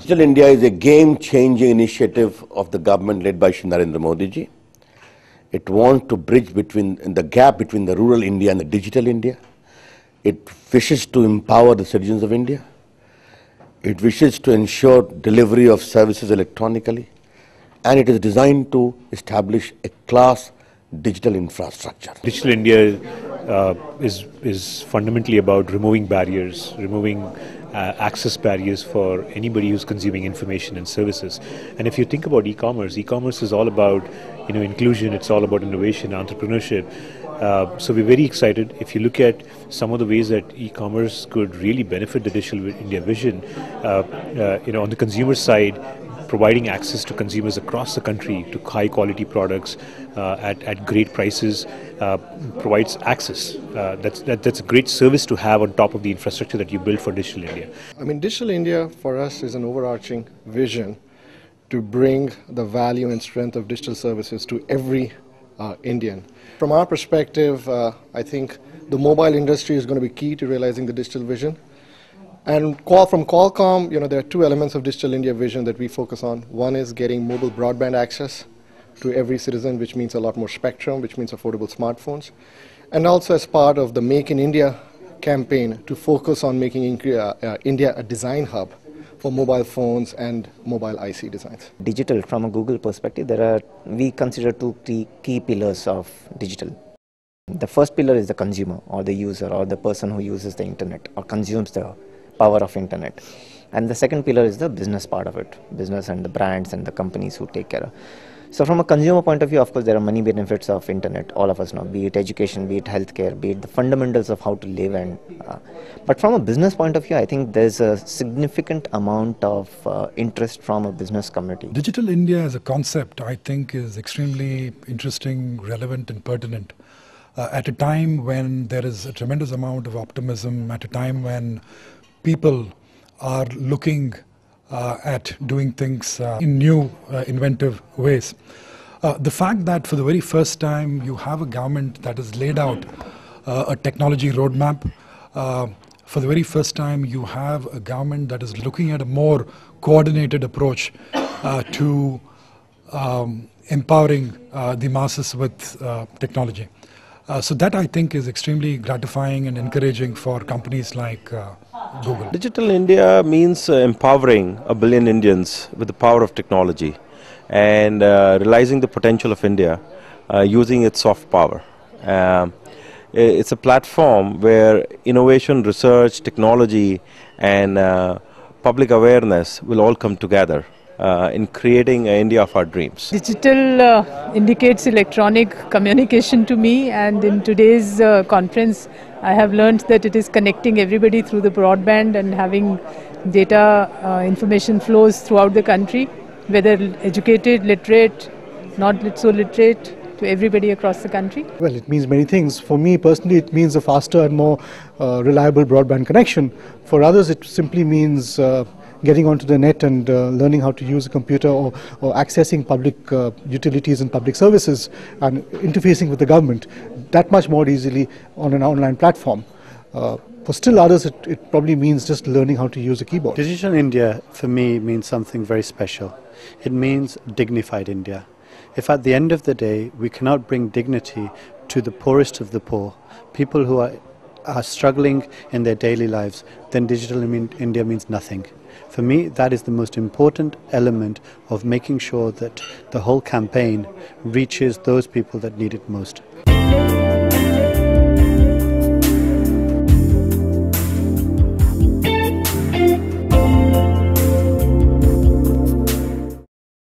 Digital India is a game-changing initiative of the government led by Shri Narendra Modi ji. It wants to bridge the gap between the rural India and the digital India. It wishes to empower the citizens of India. It wishes to ensure delivery of services electronically. And it is designed to establish a class digital infrastructure. Digital India is fundamentally about removing barriers, removing access barriers for anybody who's consuming information and services. And if you think about e-commerce is all about inclusion. It's all about innovation, entrepreneurship. So we're very excited. If you look at some of the ways that e-commerce could really benefit the Digital India vision, on the consumer side, providing access to consumers across the country to high quality products at great prices provides access. That's a great service to have on top of the infrastructure that you build for Digital India. I mean, Digital India for us is an overarching vision to bring the value and strength of digital services to every Indian. From our perspective, I think the mobile industry is going to be key to realizing the digital vision. And from Qualcomm, there are two elements of Digital India vision that we focus on. One is getting mobile broadband access to every citizen, which means a lot more spectrum, which means affordable smartphones. And also as part of the Make in India campaign to focus on making India a design hub for mobile phones and mobile IC designs. Digital, from a Google perspective, we consider two key pillars of digital. The first pillar is the consumer or the user or the person who uses the internet or consumes the power of internet, and the second pillar is the business part of it, business and the brands and the companies who take care of. So from a consumer point of view, of course, there are many benefits of internet, all of us know, be it education, be it healthcare, be it the fundamentals of how to live. But from a business point of view, I think there's a significant amount of interest from a business community. Digital India as a concept, I think, is extremely interesting, relevant and pertinent. At a time when there is a tremendous amount of optimism, at a time when people are looking at doing things in new, inventive ways. The fact that for the very first time you have a government that has laid out a technology roadmap, for the very first time you have a government that is looking at a more coordinated approach to empowering the masses with technology. So that, I think, is extremely gratifying and encouraging for companies like Google. Digital India means empowering 1 billion Indians with the power of technology and realizing the potential of India using its soft power. It's a platform where innovation, research, technology and public awareness will all come together in creating an India of our dreams. Digital indicates electronic communication to me, and in today's conference I have learned that it is connecting everybody through the broadband and having data information flows throughout the country, whether educated, literate, not so literate, to everybody across the country. Well, it means many things. For me personally, it means a faster and more reliable broadband connection. For others, it simply means getting onto the net and learning how to use a computer or accessing public utilities and public services and interfacing with the government that much more easily on an online platform. For still others, it probably means just learning how to use a keyboard. Digital India, for me, means something very special. It means dignified India. If at the end of the day we cannot bring dignity to the poorest of the poor, people who are struggling in their daily lives, then Digital India means nothing. For me, that is the most important element of making sure that the whole campaign reaches those people that need it most.